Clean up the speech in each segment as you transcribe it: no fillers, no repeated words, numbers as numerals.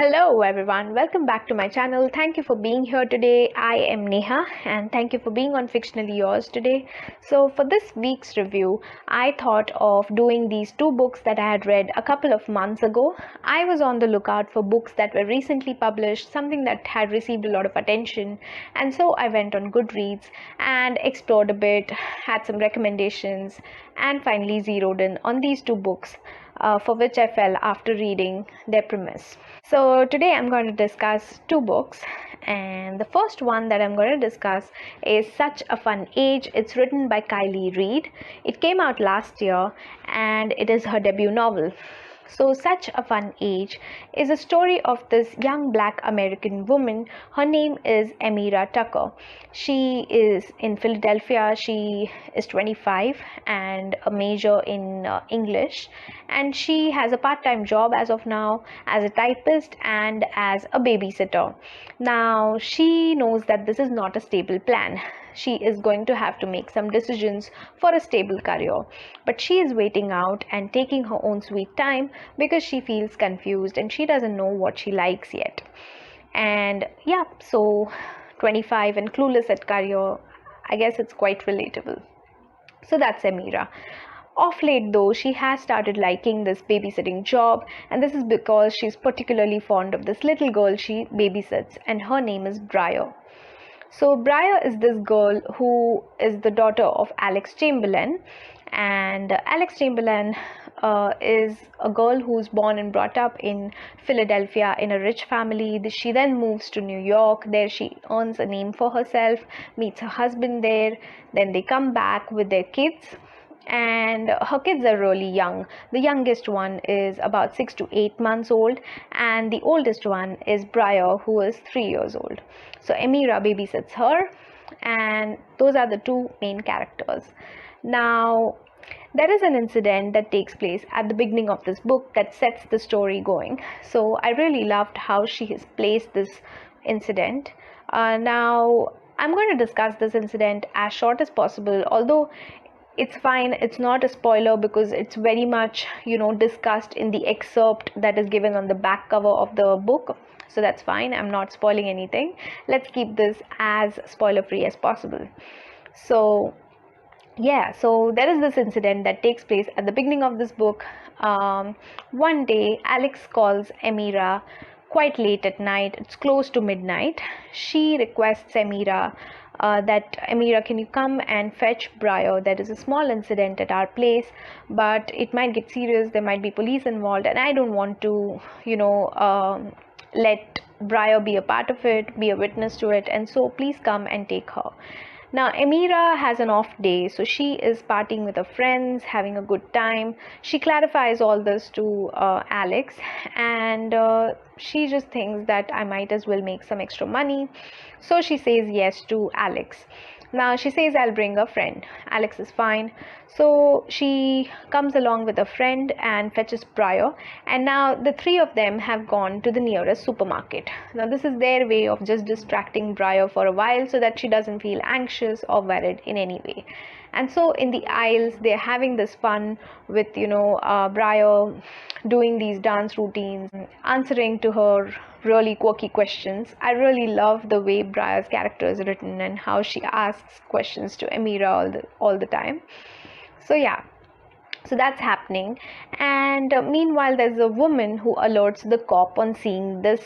Hello everyone, welcome back to my channel. Thank you for being here today. I am Neha and thank you for being on Fictionally Yours today. So for this week's review, I thought of doing these two books that I had read a couple of months ago. I was on the lookout for books that were recently published, something that had received a lot of attention, and so I went on Goodreads and explored a bit, had some recommendations, and finally zeroed in on these two books for which I fell after reading their premise. So today I'm going to discuss two books, and the first one that I'm going to discuss is Such a Fun Age. It's written by Kylie Reid. It came out last year and it is her debut novel. So Such a Fun Age is a story of this young Black American woman. Her name is Amira Tucker. She is in Philadelphia. She is 25 and a major in English, and she has a part-time job as of now as a typist and as a babysitter. Now she knows that this is not a stable plan. She is going to have to make some decisions for a stable career, but she is waiting out and taking her own sweet time because she feels confused and she doesn't know what she likes yet. And yeah, so 25 and clueless at career, I guess it's quite relatable. So that's Amira. Of late though, she has started liking this babysitting job, and this is because she's particularly fond of this little girl she babysits, and her name is Briar. So Briar is this girl who is the daughter of Alex Chamberlain, and Alex Chamberlain is a girl who's born and brought up in Philadelphia in a rich family. She then moves to New York. There she earns a name for herself, meets her husband there, then they come back with their kids. And her kids are really young. The youngest one is about 6 to 8 months old, and the oldest one is Briar, who is 3 years old. So Amira babysits her, and those are the two main characters. Now there is an incident that takes place at the beginning of this book that sets the story going. So I really loved how she has placed this incident. Now I'm going to discuss this incident as short as possible, although it's fine, it's not a spoiler because it's very much discussed in the excerpt that is given on the back cover of the book. So that's fine, I'm not spoiling anything. Let's keep this as spoiler free as possible. So yeah, so there is this incident that takes place at the beginning of this book. One day Alex calls Amira quite late at night. It's close to midnight. She requests Amira that Amira, can you come and fetch Briar? There is a small incident at our place, but it might get serious. There might be police involved, and I don't want to let Briar be a part of it, be a witness to it, and so please come and take her. Now Amira has an off day, so she is partying with her friends, having a good time. She clarifies all this to Alex, and she just thinks that I might as well make some extra money. So she says yes to Alex. Now she says, I'll bring a friend. Alex is fine. So she comes along with a friend and fetches Briar. And now the three of them have gone to the nearest supermarket. Now this is their way of just distracting Briar for a while so that she doesn't feel anxious or worried in any way. And so in the aisles, they're having this fun with, Briar doing these dance routines, answering to her really quirky questions. I really love the way Briar's character is written and how she asks questions to Amira all the time. So yeah, so that's happening. And meanwhile, there's a woman who alerts the cop on seeing this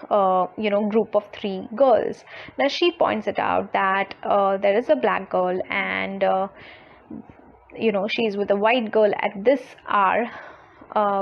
group of three girls. Now she points it out that there is a black girl, and she's with a white girl at this hour,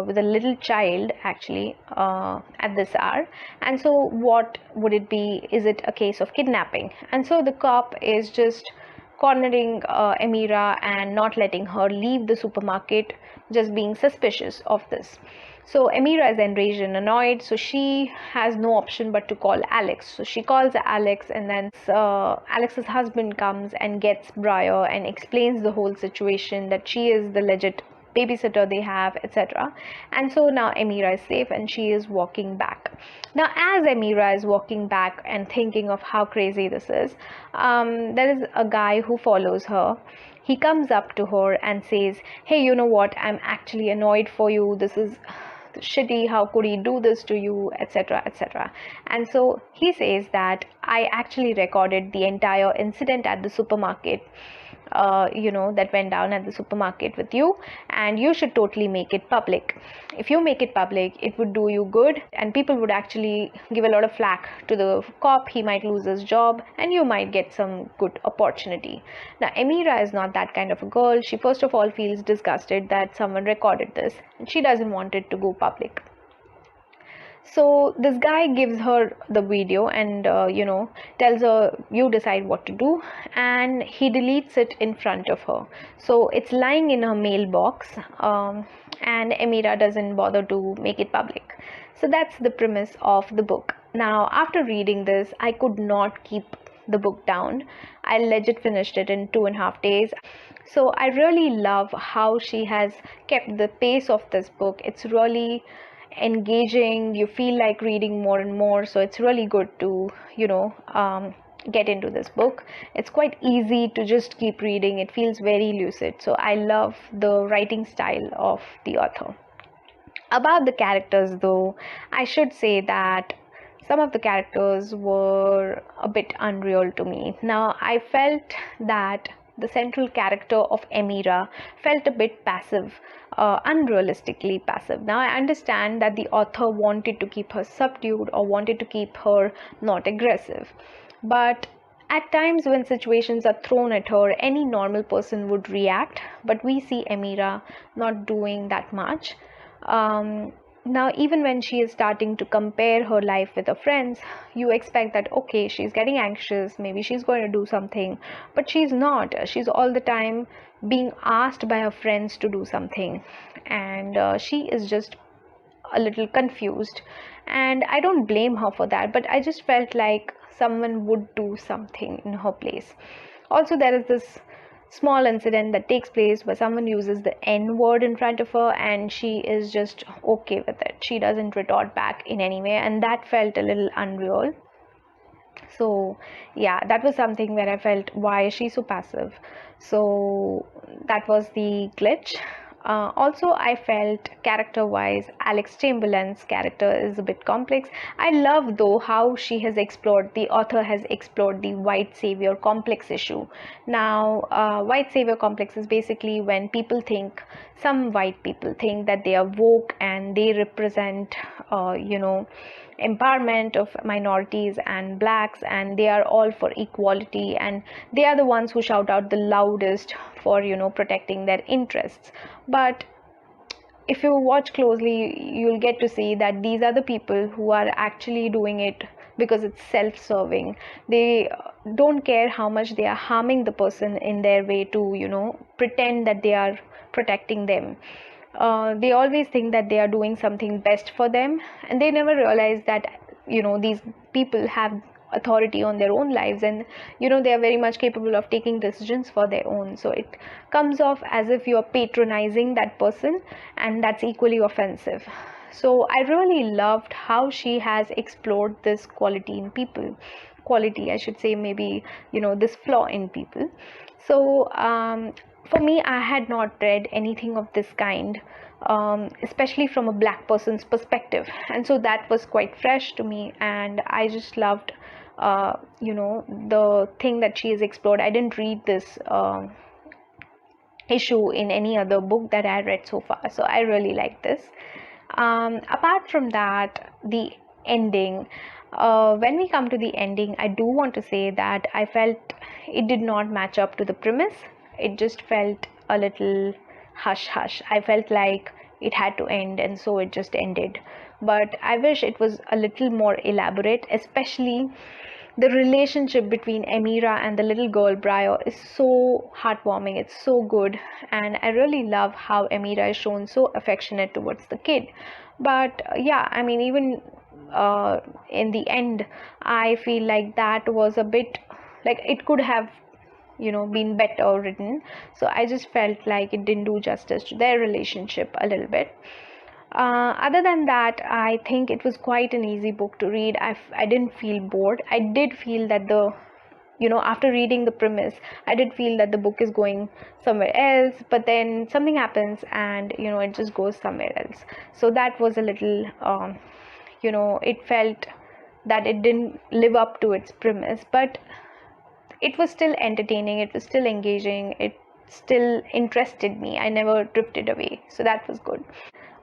with a little child actually at this hour. And so what would it be? Is it a case of kidnapping? And so the cop is just cornering Amira and not letting her leave the supermarket, just being suspicious of this. So Amira is enraged and annoyed, so she has no option but to call Alex. So she calls Alex, and then Alex's husband comes and gets Briar and explains the whole situation, that she is the legit babysitter they have, etc. And so now Amira is safe and she is walking back. Now as Amira is walking back and thinking of how crazy this is, there is a guy who follows her. He comes up to her and says, hey, you know what, I'm actually annoyed for you. This shitty, how could he do this to you, etc., etc. And so he says that I actually recorded the entire incident at the supermarket, that went down at the supermarket with you, and you should totally make it public. If you make it public, it would do you good, and people would actually give a lot of flack to the cop. He might lose his job, and you might get some good opportunity. Now, Amira is not that kind of a girl. She first of all feels disgusted that someone recorded this, and she doesn't want it to go public. So this guy gives her the video and tells her, you decide what to do, and he deletes it in front of her. So it's lying in her mailbox, and Amira doesn't bother to make it public. So that's the premise of the book. Now, after reading this, I could not keep the book down. I legit finished it in 2.5 days. So I really love how she has kept the pace of this book. It's really engaging. You feel like reading more and more, so it's really good to get into this book. It's quite easy to just keep reading. It feels very lucid, so I love the writing style of the author. About the characters, though, I should say that some of the characters were a bit unreal to me. Now, I felt that the central character of Amira felt a bit passive, unrealistically passive. Now, I understand that the author wanted to keep her subdued or wanted to keep her not aggressive. But at times when situations are thrown at her, any normal person would react, but we see Amira not doing that much. Now, even when she is starting to compare her life with her friends, you expect that, okay, she's getting anxious, maybe she's going to do something, but she's not. She's all the time being asked by her friends to do something, and she is just a little confused. And I don't blame her for that, but I just felt like someone would do something in her place. Also, there is this small incident that takes place where someone uses the N word in front of her, and she is just okay with it. She doesn't retort back in any way, and that felt a little unreal. So yeah, that was something where I felt, why is she so passive? So that was the glitch. Also, I felt character-wise, Alex Chamberlain's character is a bit complex. I love, though, how the author has explored the white savior complex issue. Now, white savior complex is basically when some white people think that they are woke and they represent, empowerment of minorities and blacks, and they are all for equality, and they are the ones who shout out the loudest for protecting their interests. But if you watch closely, you'll get to see that these are the people who are actually doing it because it's self-serving. They don't care how much they are harming the person in their way to pretend that they are protecting them. They always think that they are doing something best for them, and they never realize that these people have authority on their own lives, and they are very much capable of taking decisions for their own. So it comes off as if you are patronizing that person, and that's equally offensive. So I really loved how she has explored this quality in people. Quality, I should say, maybe this flaw in people. So for me, I had not read anything of this kind, especially from a black person's perspective, and so that was quite fresh to me, and I just loved the thing that she has explored. I didn't read this issue in any other book that I read so far, so I really like this. Apart from that, the ending, when we come to the ending, I do want to say that I felt it did not match up to the premise. It just felt a little hush hush. I felt like it had to end, and so it just ended. But I wish it was a little more elaborate, especially the relationship between Amira and the little girl Briar is so heartwarming. It's so good, and I really love how Amira is shown so affectionate towards the kid. But yeah, I mean, even in the end, I feel like that was a bit like it could have been better written. So I just felt like it didn't do justice to their relationship a little bit. Other than that, I think it was quite an easy book to read. I didn't feel bored. I did feel that the after reading the premise, I did feel that the book is going somewhere else, but then something happens and it just goes somewhere else. So that was a little it felt that it didn't live up to its premise, but it was still entertaining, it was still engaging, it still interested me. I never drifted away, so that was good.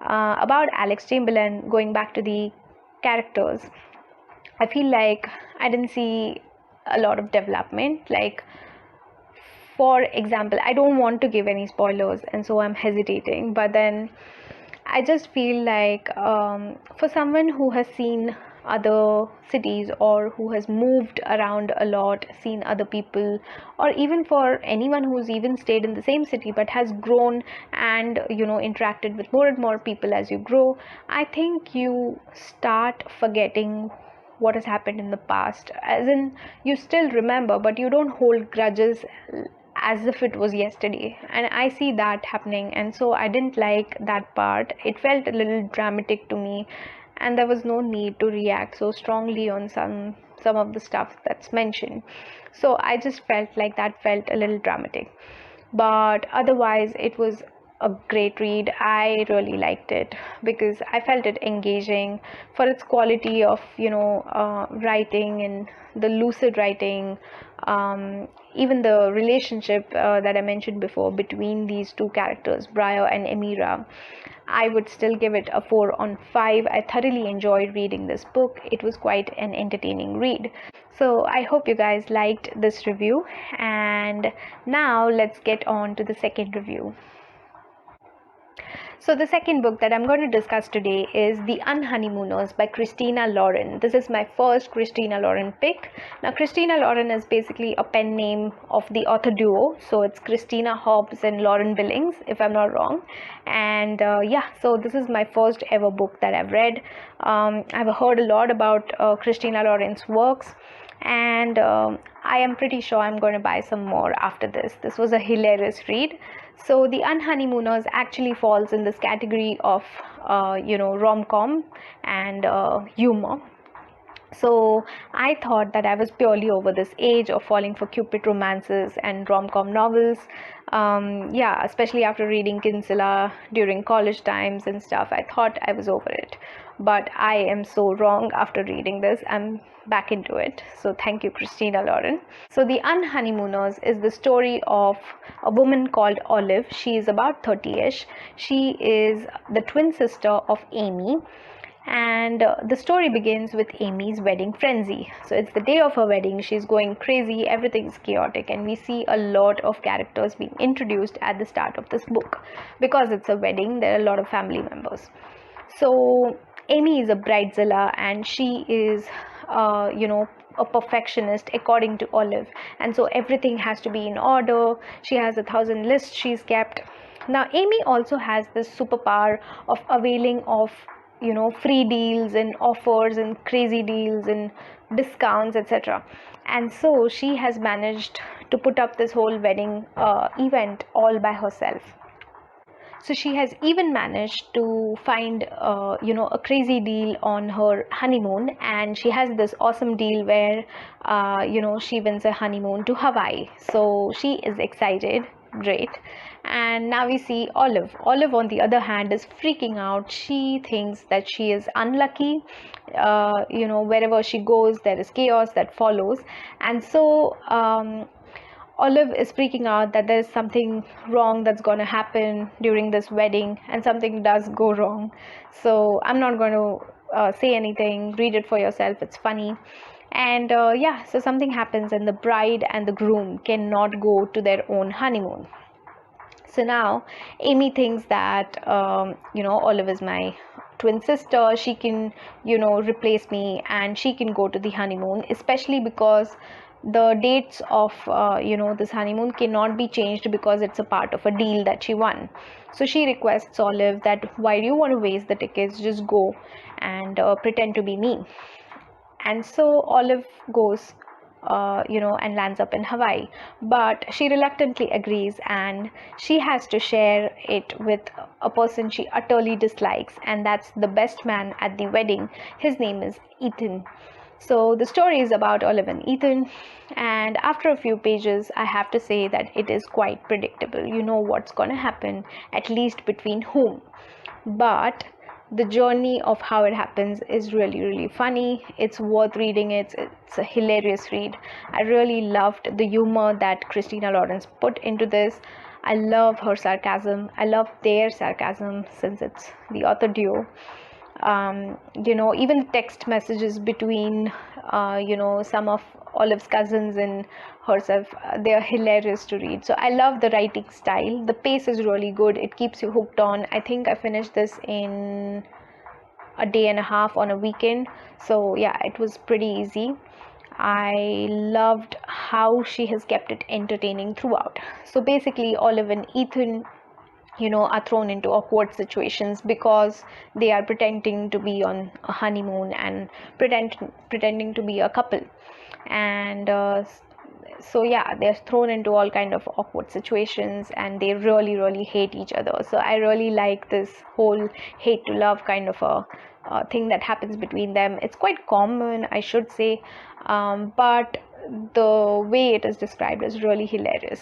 About Alex Chamberlain, going back to the characters, I feel like I didn't see a lot of development. Like, for example, I don't want to give any spoilers, and so I'm hesitating, but then I just feel like for someone who has seen other cities or who has moved around a lot, seen other people, or even for anyone who's even stayed in the same city but has grown and interacted with more and more people as you grow, I think you start forgetting what has happened in the past. As in, you still remember, but you don't hold grudges as if it was yesterday, and I see that happening, and so I didn't like that part. It felt a little dramatic to me, and there was no need to react so strongly on some of the stuff that's mentioned. So I just felt like that felt a little dramatic, but otherwise it was a great read. I really liked it because I felt it engaging for its quality of writing and the lucid writing, even the relationship that I mentioned before between these two characters, Briar and Emira. I would still give it a 4 on 5. I thoroughly enjoyed reading this book. It was quite an entertaining read. So I hope you guys liked this review, and now let's get on to the second review. So the second book that I'm going to discuss today is The Unhoneymooners by Christina Lauren. This is my first Christina Lauren pick. Now, Christina Lauren is basically a pen name of the author duo. So it's Christina Hobbs and Lauren Billings, if I'm not wrong. And so this is my first ever book that I've read. I've heard a lot about Christina Lauren's works, and I am pretty sure I'm going to buy some more after this. This was a hilarious read. So The Unhoneymooners actually falls in this category of rom-com and humor. So I thought that I was purely over this age of falling for cupid romances and rom-com novels. Especially after reading Kinsella during college times and stuff, I thought I was over it. But I am so wrong after reading this. I'm back into it. So thank you, Christina Lauren. So The Unhoneymooners is the story of a woman called Olive. She is about 30-ish. She is the twin sister of Amy. And the story begins with Amy's wedding frenzy. So it's the day of her wedding. She's going crazy. Everything's chaotic. And we see a lot of characters being introduced at the start of this book. Because it's a wedding, there are a lot of family members. So Amy is a bridezilla, and she is, a perfectionist according to Olive. And so everything has to be in order. She has 1,000 lists she's kept. Now, Amy also has this superpower of availing of free deals and offers and crazy deals and discounts, etc. And so she has managed to put up this whole wedding event all by herself. So she has even managed to find a crazy deal on her honeymoon, and she has this awesome deal where she wins a honeymoon to Hawaii. So she is excited. Great. And now we see Olive. Olive, on the other hand, is freaking out. She thinks that she is unlucky. Wherever she goes, there is chaos that follows. And so Olive is freaking out that there's something wrong that's going to happen during this wedding, and something does go wrong. So I'm not going to say anything. Read it for yourself. It's funny. And so something happens, and the bride and the groom cannot go to their own honeymoon. So now Amy thinks that Olive is my twin sister. She can replace me, and she can go to the honeymoon, especially because the dates of this honeymoon cannot be changed because it's a part of a deal that she won. So she requests Olive that, why do you want to waste the tickets? Just go and pretend to be me. And so Olive goes and lands up in Hawaii, but she reluctantly agrees, and she has to share it with a person she utterly dislikes, and that's the best man at the wedding. His name is Ethan. So the story is about Olive and Ethan, and after a few pages, I have to say that it is quite predictable. You know what's going to happen, at least between whom. But the journey of how it happens is really, really funny. It's worth reading. It's a hilarious read. I really loved the humor that Christina Lawrence put into this. I love her sarcasm. I love their sarcasm, since it's the author duo. Even text messages between some of Olive's cousins and herself, they're hilarious to read. So I love the writing style. The pace is really good. It keeps you hooked on. I think I finished this in a day and a half on a weekend. So yeah, it was pretty easy. I loved how she has kept it entertaining throughout. So basically, Olive and Ethan are thrown into awkward situations because they are pretending to be on a honeymoon and pretending to be a couple. And so yeah, they're thrown into all kind of awkward situations, and they really, really hate each other. So I really like this whole hate to love kind of a thing that happens between them. It's quite common, I should say, but the way it is described is really hilarious.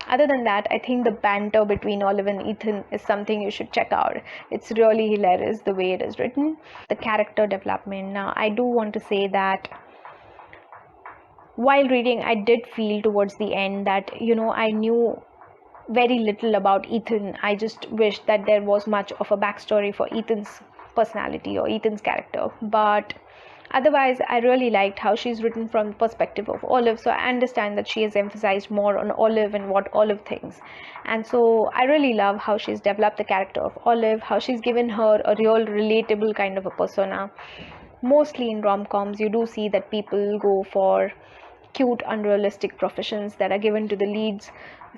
Other than that, I think the banter between Olive and Ethan is something you should check out. It's really hilarious the way it is written. The character development. Now, I do want to say that while reading, I did feel towards the end that, I knew very little about Ethan. I just wish that there was much of a backstory for Ethan's personality or Ethan's character. But otherwise, I really liked how she's written from the perspective of Olive. So I understand that she has emphasized more on Olive and what Olive thinks. And so I really love how she's developed the character of Olive, how she's given her a real relatable kind of a persona. Mostly in rom-coms, you do see that people go for cute, unrealistic professions that are given to the leads.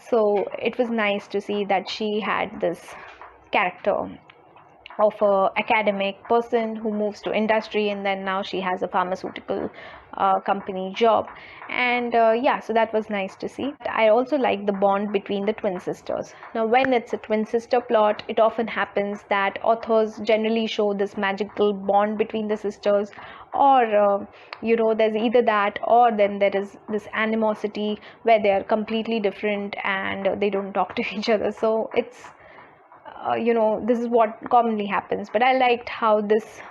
So it was nice to see that she had this character of a academic person who moves to industry, and then now she has a pharmaceutical company job. And yeah, so that was nice to see. I also like the bond between the twin sisters. Now, when it's a twin sister plot, it often happens that authors generally show this magical bond between the sisters, or there's either that, or then there is this animosity where they are completely different and they don't talk to each other. So it's this is what commonly happens. But I liked how this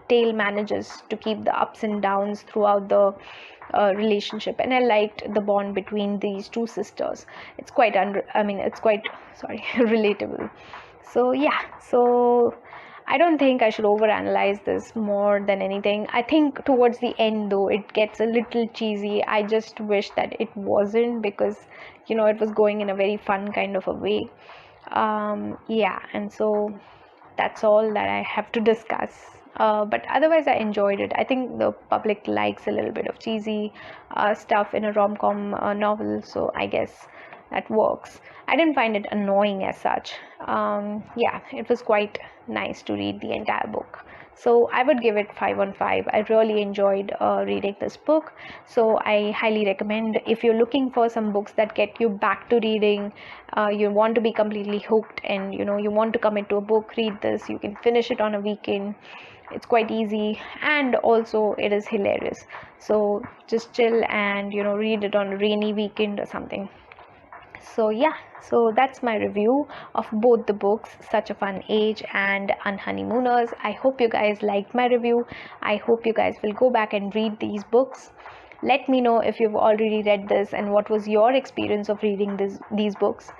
tale manages to keep the ups and downs throughout the relationship, and I liked the bond between these two sisters. It's quite relatable. So yeah, so I don't think I should overanalyze this more than anything. I think towards the end, though, it gets a little cheesy. I just wish that it wasn't, because it was going in a very fun kind of a way. Yeah, and so that's all that I have to discuss. But otherwise, I enjoyed it. I think the public likes a little bit of cheesy stuff in a rom-com novel, so I guess that works. I didn't find it annoying as such. Yeah, it was quite nice to read the entire book. So I would give it 5 on 5. I really enjoyed reading this book. So I highly recommend, if you're looking for some books that get you back to reading, you want to be completely hooked, and you want to commit to a book, read this. You can finish it on a weekend. It's quite easy, and also it is hilarious. So just chill and read it on a rainy weekend or something. So yeah, so that's my review of both the books, Such a Fun Age and Unhoneymooners. I hope you guys liked my review. I hope you guys will go back and read these books. Let me know if you've already read this and what was your experience of reading these books.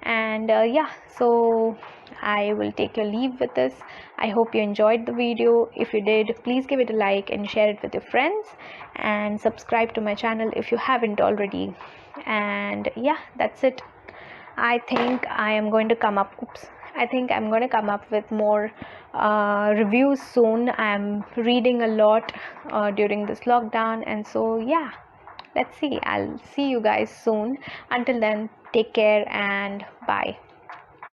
And yeah, so I will take your leave with this. I hope you enjoyed the video. If you did, please give it a like and share it with your friends, and subscribe to my channel if you haven't already. And yeah, that's it. I think I am going to come up with more reviews soon. I'm reading a lot during this lockdown, and so yeah, let's see. I'll see you guys soon. Until then, take care and bye.